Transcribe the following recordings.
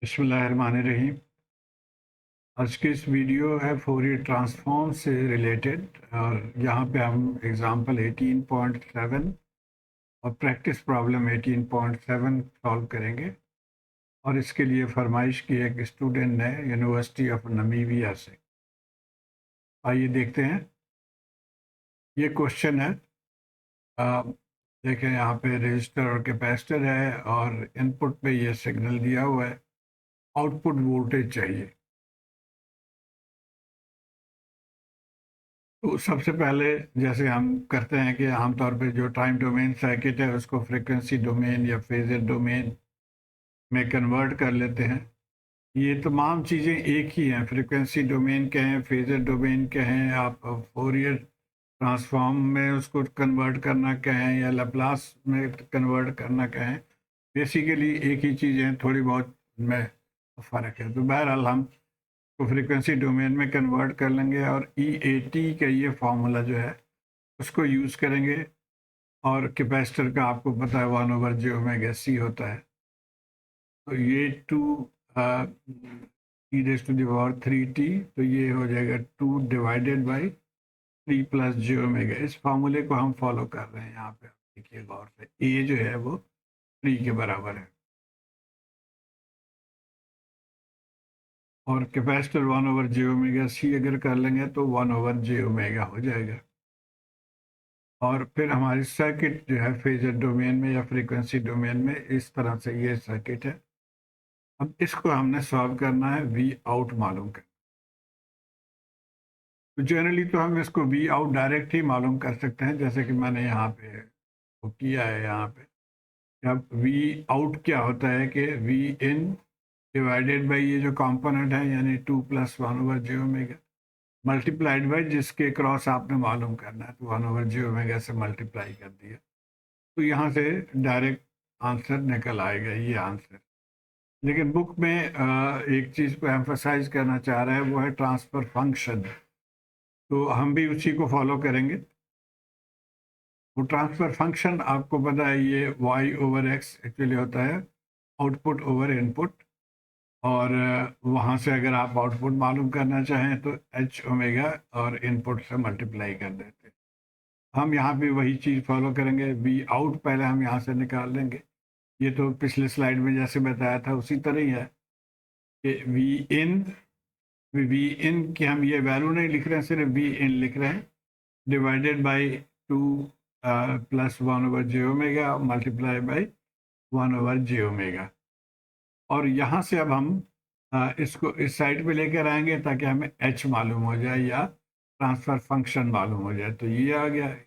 बिस्मिल्लाहिर्रहमानिर्रहीम। आज की इस वीडियो है फोरियर ट्रांसफॉर्म से रिलेटेड और यहाँ पे हम एग्जांपल 18.7 और प्रैक्टिस प्रॉब्लम 18.7 सॉल्व करेंगे। और इसके लिए फरमाइश की एक स्टूडेंट ने यूनिवर्सिटी ऑफ नमीबिया से। आइए देखते हैं। ये क्वेश्चन है। आ, देखें यहाँ पे रजिस्टर और कैपेसिटर है और इनपुट पे ये सिग्नल दिया हुआ है। आउटपुट वोल्टेज चाहिए। तो सबसे पहले जैसे हम करते हैं कि आमतौर पे जो टाइम डोमेन सर्किट है उसको फ्रीक्वेंसी डोमेन या फेजर डोमेन में कन्वर्ट कर लेते हैं। ये तमाम चीज़ें एक ही हैं। फ्रीक्वेंसी डोमेन कहें, फेजर डोमेन कहें, आप फोरियर ट्रांसफॉर्म में उसको कन्वर्ट करना कहें या लैप्लास में कन्वर्ट करना कहें, बेसिकली एक ही चीज़ है, थोड़ी बहुत में फ़र्क है। तो बहरहाल हम को फ्रीक्वेंसी डोमेन में कन्वर्ट कर लेंगे और ई ए टी का ये फार्मूला जो है उसको यूज़ करेंगे। और कैपेसिटर का आपको पता है 1/j⍵c होता है। तो ये 2 e⁻³ तो ये हो जाएगा 2/3 + j⍵। इस फार्मूले को हम फॉलो कर रहे हैं। यहाँ पे देखिए गौर से, ए जो है वो 3 के बराबर है और कैपेसिटर 1/j⍵c अगर कर लेंगे तो 1/j⍵ हो जाएगा। और फिर हमारी सर्किट जो है फेजर डोमेन में या फ्रीक्वेंसी डोमेन में इस तरह से ये सर्किट है। अब इसको हमने सॉल्व करना है वी आउट मालूम कर। तो जनरली तो हम इसको वी आउट डायरेक्ट ही मालूम कर सकते हैं, जैसे कि मैंने यहाँ पे वो किया है। यहाँ पे अब वी आउट क्या होता है कि वी इन डिवाइडेड बाई ये जो कंपोनेंट है यानी 2 + 1/j⍵, मल्टीप्लाइड बाई जिसके क्रॉस आपने मालूम करना है, तो 1/j⍵ से मल्टीप्लाई कर दिया। तो यहाँ से डायरेक्ट आंसर निकल आएगा ये आंसर। लेकिन बुक में एक चीज़ को एम्फसाइज करना चाह रहा है, वो है ट्रांसफ़र फंक्शन। तो हम भी उसी को फॉलो करेंगे। वो ट्रांसफ़र फंक्शन आपको पता है, ये y/x एक्चुअली होता है आउटपुट ओवर इनपुट। और वहाँ से अगर आप आउटपुट मालूम करना चाहें तो h⍵ और इनपुट से मल्टीप्लाई कर देते हैं। हम यहाँ पे वही चीज़ फॉलो करेंगे। वी आउट पहले हम यहाँ से निकाल लेंगे। ये तो पिछले स्लाइड में जैसे बताया था उसी तरह ही है कि वी इन की हम ये वैल्यू नहीं लिख रहे हैं, सिर्फ वी इन लिख रहे हैं divided by 2 + 1/j⍵ multiply by 1/j⍵। और यहाँ से अब हम इसको इस साइड पे लेकर आएंगे ताकि हमें h मालूम हो जाए या ट्रांसफ़र फंक्शन मालूम हो जाए। तो ये आ गया है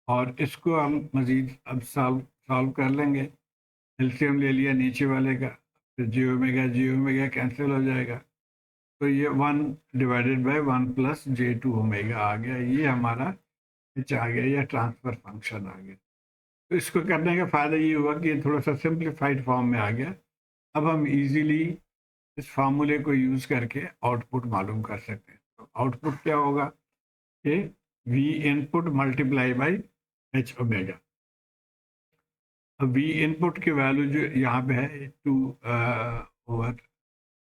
और इसको हम मज़ीद अब सॉल्व कर लेंगे। एलसीएम ले लिया नीचे वाले का, फिर j⍵ कैंसिल हो जाएगा। तो ये 1/1 + j2⍵ आ गया। ये हमारा h आ गया या ट्रांसफ़र फंक्शन आ गया। तो इसको करने का फ़ायदा ये हुआ कि ये थोड़ा सा सिंप्लीफाइड फॉर्म में आ गया। अब हम इजीली इस फार्मूले को यूज़ करके आउटपुट मालूम कर सकते हैं। तो आउटपुट क्या होगा कि we input multiply by h⍵। अब वी इनपुट की वैल्यू जो यहाँ पे है 2/3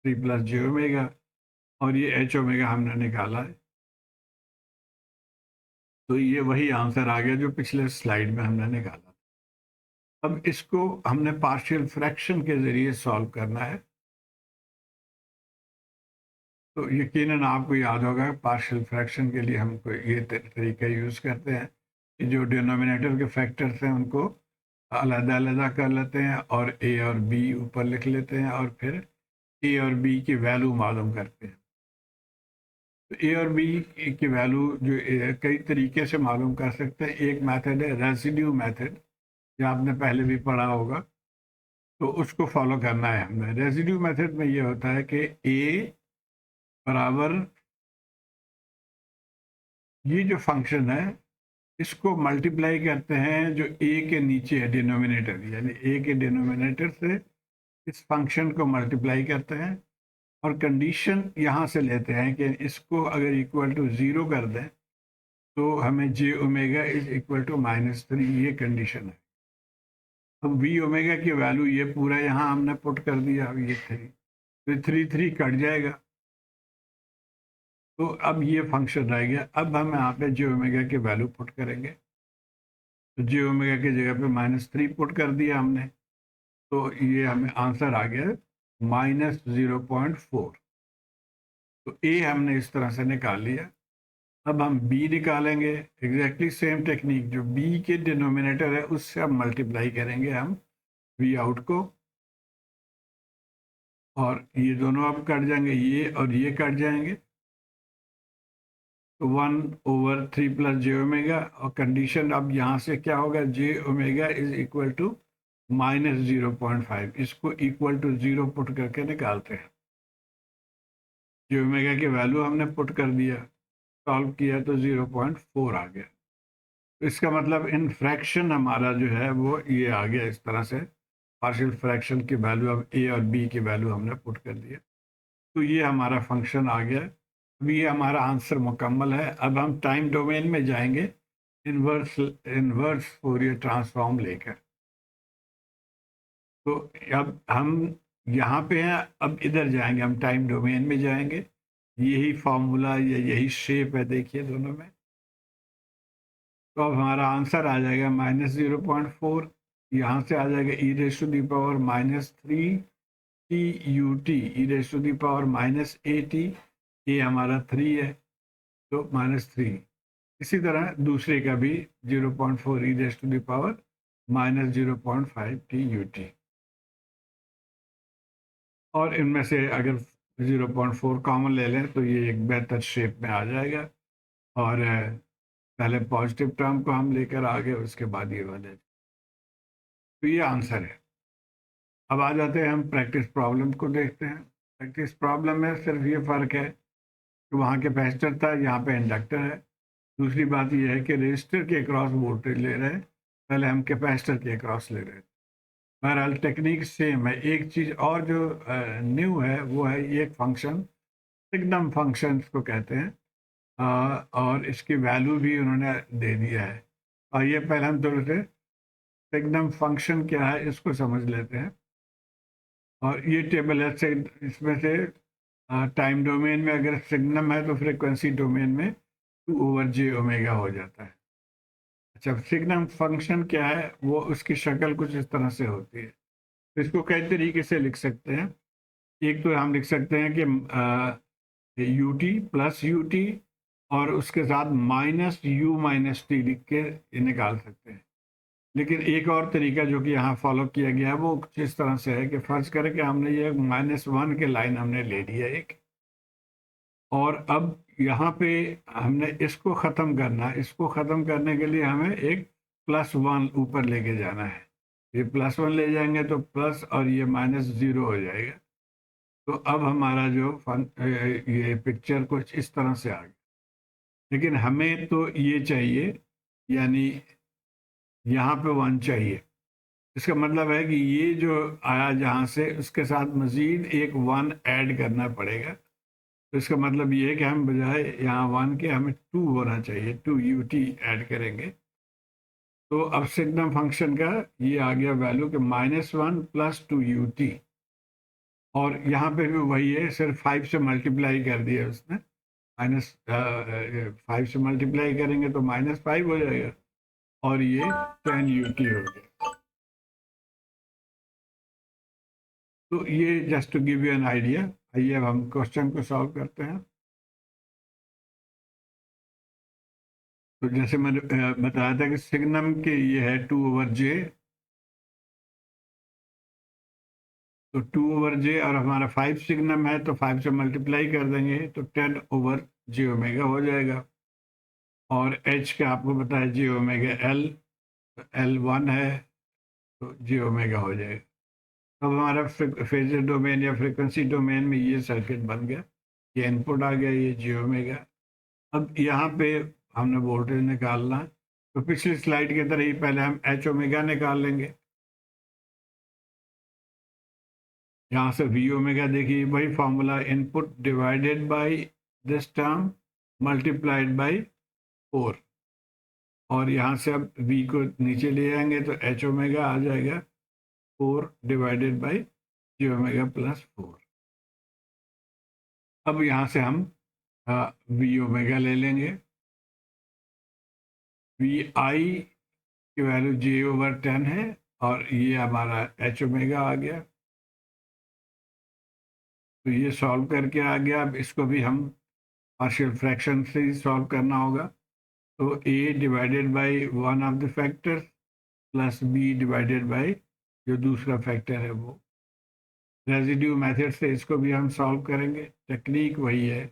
+ j⍵, और ये h⍵ हमने निकाला है। तो ये वही आंसर आ गया जो पिछले स्लाइड में हमने निकाला। अब इसको हमने पार्शियल फ्रैक्शन के ज़रिए सॉल्व करना है। तो यकीनन आपको याद होगा पार्शियल फ्रैक्शन के लिए हमको ये तरीका यूज़ करते हैं कि जो डिनोमिनेटर के फैक्टर्स हैं उनको अलग-अलग कर लेते हैं और ए और बी ऊपर लिख लेते हैं और फिर ए और बी की वैल्यू मालूम करते हैं। तो ए और बी की वैल्यू जो कई तरीके से मालूम कर सकते हैं। एक मेथड है रेसिड्यू मेथड, जो आपने पहले भी पढ़ा होगा, तो उसको फॉलो करना है हमें। रेसिड्यू मेथड में ये होता है कि ए बराबर ये जो फंक्शन है इसको मल्टीप्लाई करते हैं जो ए के नीचे है डिनोमिनेटर, यानी ए के डिनोमिनेटर से इस फंक्शन को मल्टीप्लाई करते हैं और कंडीशन यहाँ से लेते हैं कि इसको अगर इक्वल टू 0 कर दें तो हमें j⍵ इज इक्वल टू -3, ये कंडीशन है। अब v⍵ की वैल्यू ये पूरा यहाँ हमने पुट कर दिया। अब ये 3 तो 3 कट जाएगा। तो अब ये फंक्शन रह गया। अब हम यहाँ पे जे ओमेगा की वैल्यू पुट करेंगे। तो जे ओमेगा की जगह पे -3 पुट कर दिया हमने। तो ये हमें आंसर आ गया -0.4। तो ए हमने इस तरह से निकाल लिया। अब हम बी निकालेंगे। एग्जैक्टली सेम टेक्निक, जो बी के डिनोमिनेटर है उससे हम मल्टीप्लाई करेंगे हम वी आउट को, और ये दोनों अब कट जाएंगे, ये और ये कट जाएंगे। तो 1/3 प्लस जे ओमेगा, और कंडीशन अब यहाँ से क्या होगा, जे ओमेगा इज इक्वल टू -0.5। इसको इक्वल टू 0 पुट करके निकालते हैं। जे ओमेगा की वैल्यू हमने पुट कर दिया, सॉल्व किया तो 0.4 आ गया। तो इसका मतलब इन फ्रैक्शन हमारा जो है वो ये आ गया इस तरह से। पार्शियल फ्रैक्शन की वैल्यू, अब ए और बी की वैल्यू हमने पुट कर दिया। तो ये हमारा फंक्शन आ गया। अब ये हमारा आंसर मुकम्मल है। अब हम टाइम डोमेन में जाएंगे इन्वर्स फोरियर ट्रांसफॉर्म लेकर। तो अब हम यहाँ पे हैं, अब इधर जाएंगे, हम टाइम डोमेन में जाएंगे। यही फॉर्मूला या यही शेप है, देखिए दोनों में। तो अब हमारा आंसर आ जाएगा -0.4। यहाँ से आ जाएगा e⁻³ TUT, e⁻⁻AT। ये हमारा 3 है, तो -3। इसी तरह दूसरे का भी 0.4 e⁻−0.5 TUT। और इनमें से अगर 0.4 कॉमन ले लें तो ये एक बेहतर शेप में आ जाएगा। और पहले पॉजिटिव टर्म को हम लेकर आ गए, उसके बाद ये वाले। तो ये आंसर है। अब आ जाते हैं हम प्रैक्टिस प्रॉब्लम को देखते हैं। प्रैक्टिस प्रॉब्लम में सिर्फ ये फ़र्क है कि वहाँ कैपेसिटर था, यहाँ पे इंडक्टर है। दूसरी बात यह है कि रजिस्टर के अक्रॉस वोल्टेज ले रहे हैं, पहले हम कैपेसिटर के अक्रॉस ले रहे हैं। बहरहाल टेक्निक सेम है। एक चीज़ और जो न्यू है वो है ये एक फंक्शन, सिग्नम फंक्शन इसको कहते हैं। और इसकी वैल्यू भी उन्होंने दे दिया है। और ये पहले हम थोड़े से सिग्नम फंक्शन क्या है इसको समझ लेते हैं। और ये टेबल है से, इसमें से टाइम डोमेन में अगर सिग्नम है तो फ्रीक्वेंसी डोमेन में 2/j⍵ हो जाता है। अच्छा, सिग्नम फंक्शन क्या है, वो उसकी शक्ल कुछ इस तरह से होती है। तो इसको कई तरीके से लिख सकते हैं। एक तो हम लिख सकते हैं कि ut+ut और उसके साथ -u-t लिख के निकाल सकते हैं। लेकिन एक और तरीका जो कि यहाँ फॉलो किया गया है वो कुछ इस तरह से है कि फर्ज करें कि हमने ये -1 के लाइन हमने ले लिया एक, और अब यहाँ पे हमने इसको ख़त्म करना है। इसको ख़त्म करने के लिए हमें एक +1 ऊपर लेके जाना है। ये +1 ले जाएंगे तो प्लस, और ये -0 हो जाएगा। तो अब हमारा जो ये पिक्चर कुछ इस तरह से आ गया। लेकिन हमें तो ये चाहिए, यानी यहाँ पे 1 चाहिए। इसका मतलब है कि ये जो आया जहाँ से, उसके साथ मज़ीद एक 1 ऐड करना पड़ेगा। तो इसका मतलब ये है कि हम बजाय यहाँ 1 के हमें 2 होना चाहिए, 2ut ऐड करेंगे। तो अब सिग्नम फंक्शन का ये आ गया वैल्यू कि -1 + 2ut। और यहाँ पे भी वही है, सिर्फ 5 से मल्टीप्लाई कर दिया उसने। -5 से मल्टीप्लाई करेंगे तो -5 हो जाएगा, और ये 10ut हो गया। तो ये just to give you an idea. आइए अब हम क्वेश्चन को सॉल्व करते हैं। तो जैसे मैंने बताया था कि सिग्नम के ये है 2/j। तो 2/j, और हमारा 5 सिग्नम है तो 5 से मल्टीप्लाई कर देंगे तो 10/j⍵ हो जाएगा। और h का आपको पता है j⍵l, L1 है तो j⍵ हो जाएगा। अब हमारा फेजर डोमेन या फ्रीक्वेंसी डोमेन में ये सर्किट बन गया। ये इनपुट आ गया, ये j⍵। अब यहाँ पे हमने वोल्टेज निकालना है। तो पिछली स्लाइड की तरह ही पहले हम h⍵ निकाल लेंगे। यहाँ से v⍵, देखिए वही formula, input divided by this term multiplied by 4। और यहाँ से अब v को नीचे ले आएंगे तो h⍵ आ जाएगा 4 डिवाइडेड बाय j⍵ + 4। अब यहाँ से हम वी ओमेगा ले लेंगे। वी आई की वैल्यू J/10 है और ये हमारा H ओमेगा आ गया। तो ये सॉल्व करके आ गया। अब इसको भी हम पार्शियल फ्रैक्शन से ही सॉल्व करना होगा। तो A divided by one of the factors plus B divided by जो दूसरा फैक्टर है वो। रेजिड्यू मेथड से इसको भी हम सॉल्व करेंगे। टेक्निक वही है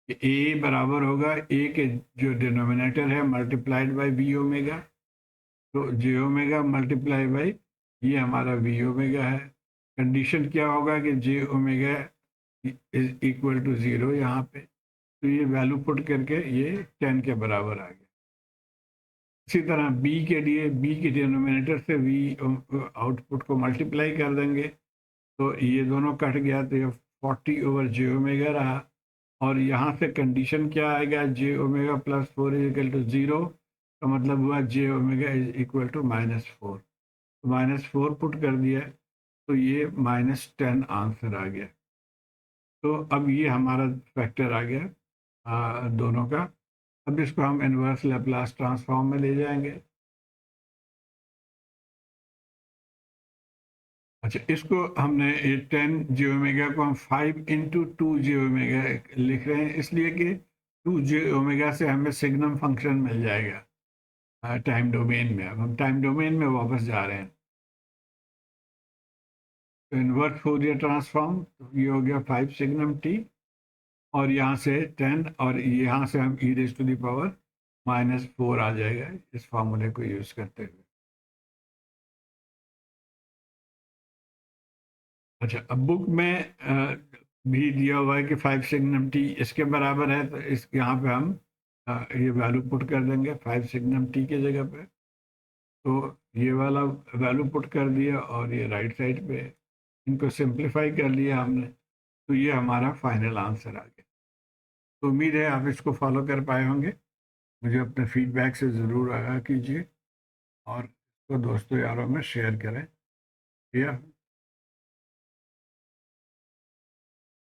कि A बराबर होगा A के जो डिनोमिनेटर है मल्टीप्लाइड बाई बी ओमेगा। तो J ओमेगा मल्टीप्लाई बाई ये हमारा V ओमेगा है। कंडीशन क्या होगा कि J omega is equal to 0 यहाँ पे। तो ये वैल्यू पुट करके ये 10 के बराबर आ गया। इसी तरह B के लिए B के डिनोमिनेटर से V आउटपुट को मल्टीप्लाई कर देंगे। तो ये दोनों कट गया तो ये 40/J ओमेगा रहा। और यहाँ से कंडीशन क्या आएगा, J omega plus 4 is equal to 0 का मतलब हुआ J omega is equal to -4। तो -4 पुट कर दिया तो ये -10 आंसर आ गया। तो अब ये हमारा फैक्टर आ गया दोनों का। अब इसको हम इन्वर्स लैप्लास ट्रांसफॉर्म में ले जाएंगे। अच्छा, इसको हमने 10J ओमेगा को हम 5 × 2J ओमेगा लिख रहे हैं, इसलिए कि 2J ओमेगा से हमें सिग्नम फंक्शन मिल जाएगा टाइम डोमेन में। अब हम टाइम डोमेन में वापस जा रहे हैं। तो इन्वर्स फोरियर ट्रांसफॉर्म ये हो गया 5 सिग्नम t और यहाँ से 10 और यहाँ से हम e⁻⁻4 आ जाएगा इस फार्मूले को यूज करते हुए। अच्छा, अब बुक में भी दिया हुआ है कि 5 सिग्नम t इसके बराबर है। तो इस यहाँ पे हम ये वैल्यू पुट कर देंगे 5 सिग्नम t के जगह पे। तो ये वाला वैल्यू पुट कर दिया और ये राइट साइड पे इनको सिंप्लीफाई कर लिया हमने। तो ये हमारा फाइनल आंसर आ गया। तो उम्मीद है आप इसको फॉलो कर पाए होंगे। मुझे अपने फीडबैक से ज़रूर आगाह कीजिए और इसको दोस्तों यारों में शेयर करें। या